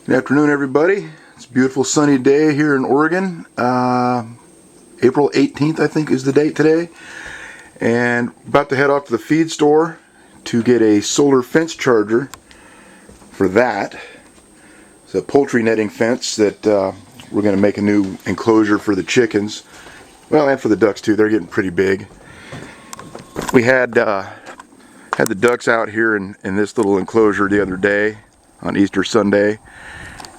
Good afternoon, everybody. It's a beautiful sunny day here in Oregon. April 18th, I think, is the date today. And about to head off to the feed store to get a solar fence charger for that. It's a poultry netting fence that we're going to make a new enclosure for the chickens. Well, and for the ducks too. They're getting pretty big. We had the ducks out here in this little enclosure the other day on Easter Sunday,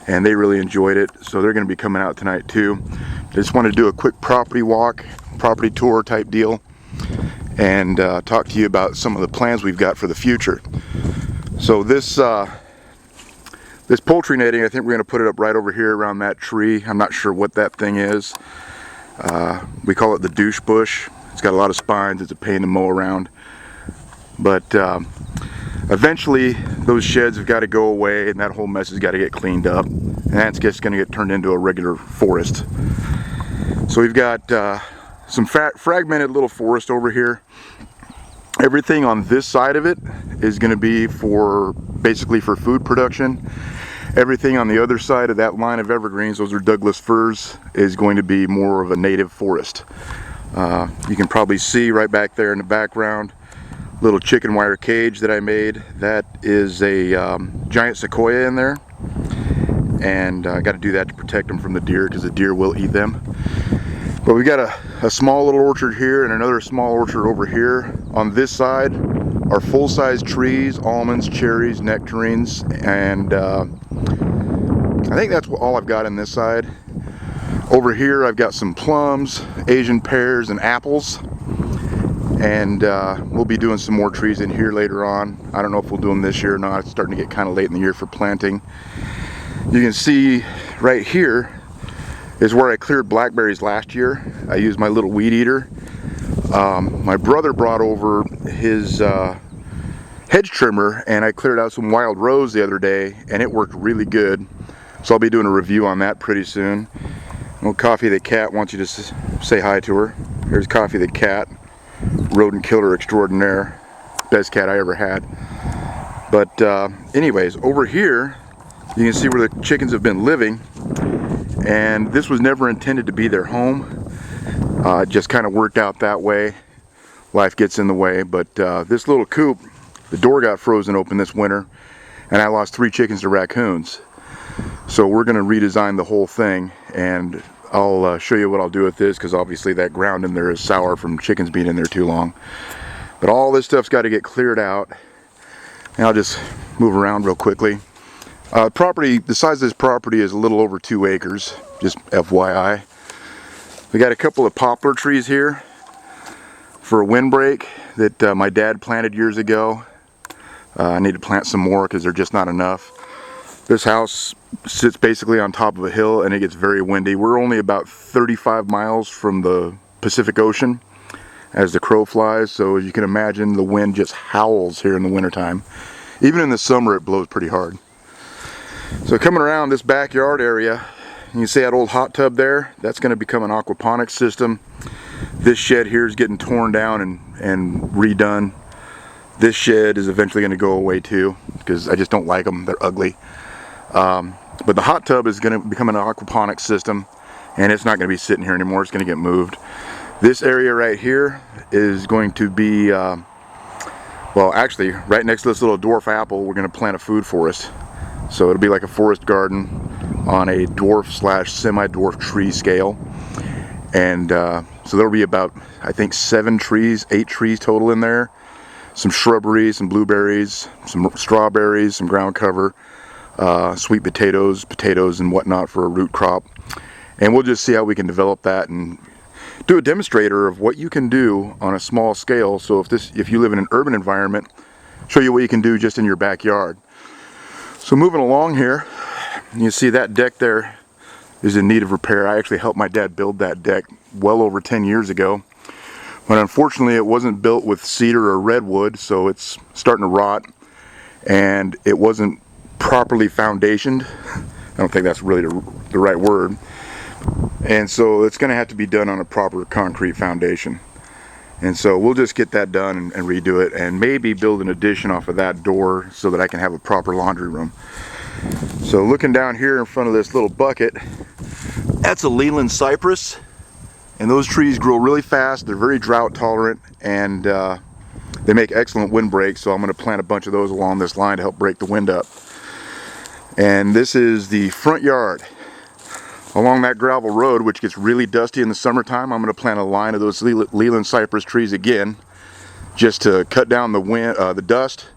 and they really enjoyed it, so they're going to be coming out tonight too. I just wanted to do a quick property walk, property tour type deal, and talk to you about some of the plans we've got for the future. So this poultry netting, I think we're going to put it up right over here around that tree. I'm not sure what that thing is. We call it the douche bush. It's got a lot of spines. It's a pain to mow around, but eventually those sheds have got to go away, and that whole mess has got to get cleaned up, and that's just going to get turned into a regular forest. So we've got some fragmented little forest over here. Everything on this side of it is going to be basically for food production. Everything on the other side of that line of evergreens, those are Douglas firs, is going to be more of a native forest. You can probably see right back there in the background little chicken wire cage that I made. That is a giant sequoia in there, and I got to do that to protect them from the deer, because the deer will eat them. But we got a small little orchard here and another small orchard over here. On this side are full-size trees, almonds, cherries, nectarines, and I think that's all I've got on this side. Over here I've got some plums, Asian pears, and apples. And we'll be doing some more trees in here later on. I don't know if we'll do them this year or not. It's starting to get kind of late in the year for planting. You can see right here is where I cleared blackberries last year. I used my little weed eater. My brother brought over his hedge trimmer, and I cleared out some wild rose the other day, and it worked really good. So I'll be doing a review on that pretty soon. Well, Coffee the cat wants you to say hi to her. Here's Coffee the cat. Rodent killer extraordinaire, best cat I ever had. But anyways, over here you can see where the chickens have been living, and this was never intended to be their home. It just kind of worked out that way. Life gets in the way. But this little coop, the door got frozen open this winter, and I lost 3 chickens to raccoons. So we're going to redesign the whole thing, and I'll show you what I'll do with this, because obviously that ground in there is sour from chickens being in there too long. But all this stuff's got to get cleared out, and I'll just move around real quickly. The size of this property is a little over 2 acres, just FYI. We got a couple of poplar trees here for a windbreak that my dad planted years ago. I need to plant some more because they're just not enough. This house sits basically on top of a hill, and it gets very windy. We're only about 35 miles from the Pacific Ocean as the crow flies, so as you can imagine, the wind just howls here in the wintertime. Even in the summer it blows pretty hard. So coming around this backyard area, you can see that old hot tub there. That's going to become an aquaponics system. This shed here is getting torn down and redone. This shed is eventually going to go away too, because I just don't like them. They're ugly. But the hot tub is going to become an aquaponics system, and it's not going to be sitting here anymore. It's going to get moved. This area right here is going to be, well, actually, right next to this little dwarf apple, we're going to plant a food forest. So it'll be like a forest garden on a dwarf / semi-dwarf tree scale. And so there'll be about, I think, 8 trees total in there. Some shrubbery, some blueberries, some strawberries, some ground cover. Sweet potatoes and whatnot for a root crop, and we'll just see how we can develop that and do a demonstrator of what you can do on a small scale. So if you live in an urban environment, show you what you can do just in your backyard. So moving along here, you see that deck there is in need of repair. I actually helped my dad build that deck well over 10 years ago, but unfortunately it wasn't built with cedar or redwood, so it's starting to rot, and it wasn't properly foundationed. I don't think that's really the right word, and so it's going to have to be done on a proper concrete foundation. And so we'll just get that done and redo it, and maybe build an addition off of that door so that I can have a proper laundry room. So looking down here in front of this little bucket, that's a Leland cypress, and those trees grow really fast. They're very drought tolerant, and they make excellent wind breaks, so I'm going to plant a bunch of those along this line to help break the wind up. And this is the front yard. Along that gravel road, which gets really dusty in the summertime, I'm going to plant a line of those Leland cypress trees again, just to cut down the wind, the dust,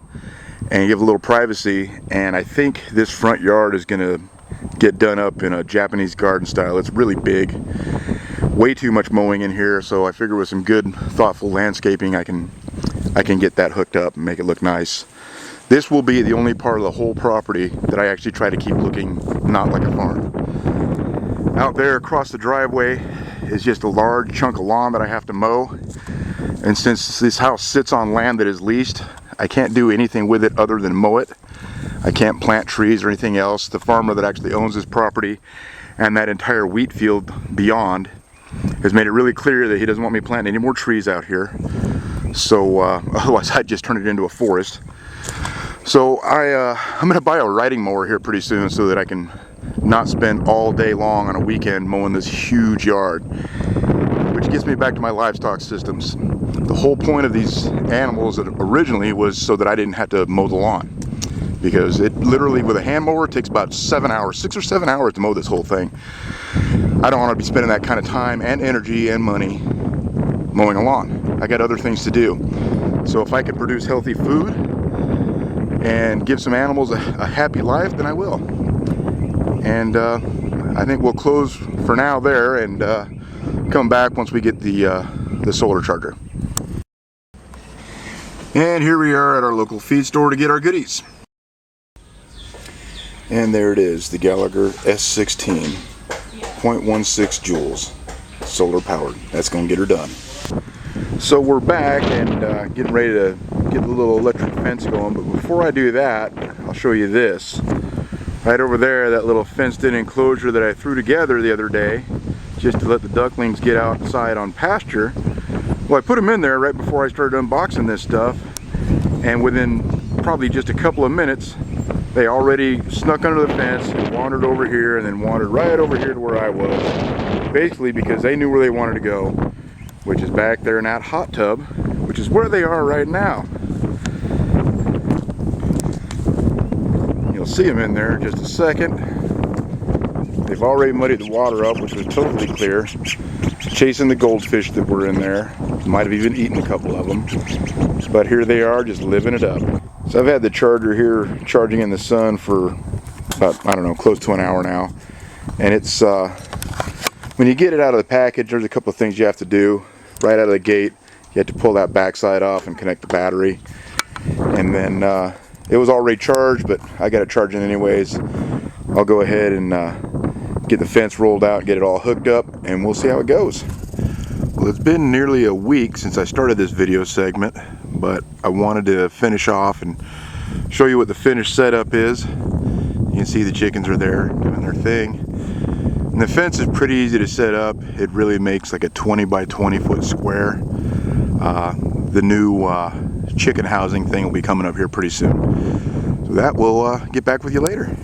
and give a little privacy. And I think this front yard is going to get done up in a Japanese garden style. It's really big, way too much mowing in here, so I figure with some good, thoughtful landscaping, I can get that hooked up and make it look nice. This will be the only part of the whole property that I actually try to keep looking not like a farm. Out there across the driveway is just a large chunk of lawn that I have to mow, and since this house sits on land that is leased, I can't do anything with it other than mow it. I can't plant trees or anything else. The farmer that actually owns this property and that entire wheat field beyond has made it really clear that he doesn't want me planting any more trees out here. So otherwise I'd just turn it into a forest. So I'm going to buy a riding mower here pretty soon so that I can not spend all day long on a weekend mowing this huge yard. Which gets me back to my livestock systems. The whole point of these animals originally was so that I didn't have to mow the lawn. Because it literally, with a hand mower, takes about 7 hours, 6 or 7 hours to mow this whole thing. I don't want to be spending that kind of time and energy and money mowing a lawn. I got other things to do. So if I can produce healthy food and give some animals a happy life, then I will. And I think we'll close for now there and come back once we get the solar charger. And here we are at our local feed store to get our goodies. And there it is, the Gallagher S16, 0.16 joules, solar powered. That's going to get her done. So we're back and getting ready to get the little electric fence going, but before I do that, I'll show you this. Right over there, that little fenced-in enclosure that I threw together the other day, just to let the ducklings get outside on pasture. Well, I put them in there right before I started unboxing this stuff, and within probably just a couple of minutes, they already snuck under the fence and wandered over here and then wandered right over here to where I was. Basically because they knew where they wanted to go, which is back there in that hot tub, which is where they are right now. You'll see them in there in just a second. They've already muddied the water up, which was totally clear, chasing the goldfish that were in there. Might have even eaten a couple of them. But here they are, just living it up. So I've had the charger here charging in the sun for about, I don't know, close to an hour now. And it's, when you get it out of the package, there's a couple of things you have to do. Right out of the gate, you have to pull that backside off and connect the battery. And then it was already charged, but I got it charging anyways. I'll go ahead and get the fence rolled out, get it all hooked up, and we'll see how it goes. Well, it's been nearly a week since I started this video segment, but I wanted to finish off and show you what the finished setup is. You can see the chickens are there doing their thing. And the fence is pretty easy to set up. It really makes like a 20 by 20 foot square. The new chicken housing thing will be coming up here pretty soon. So that will get back with you later.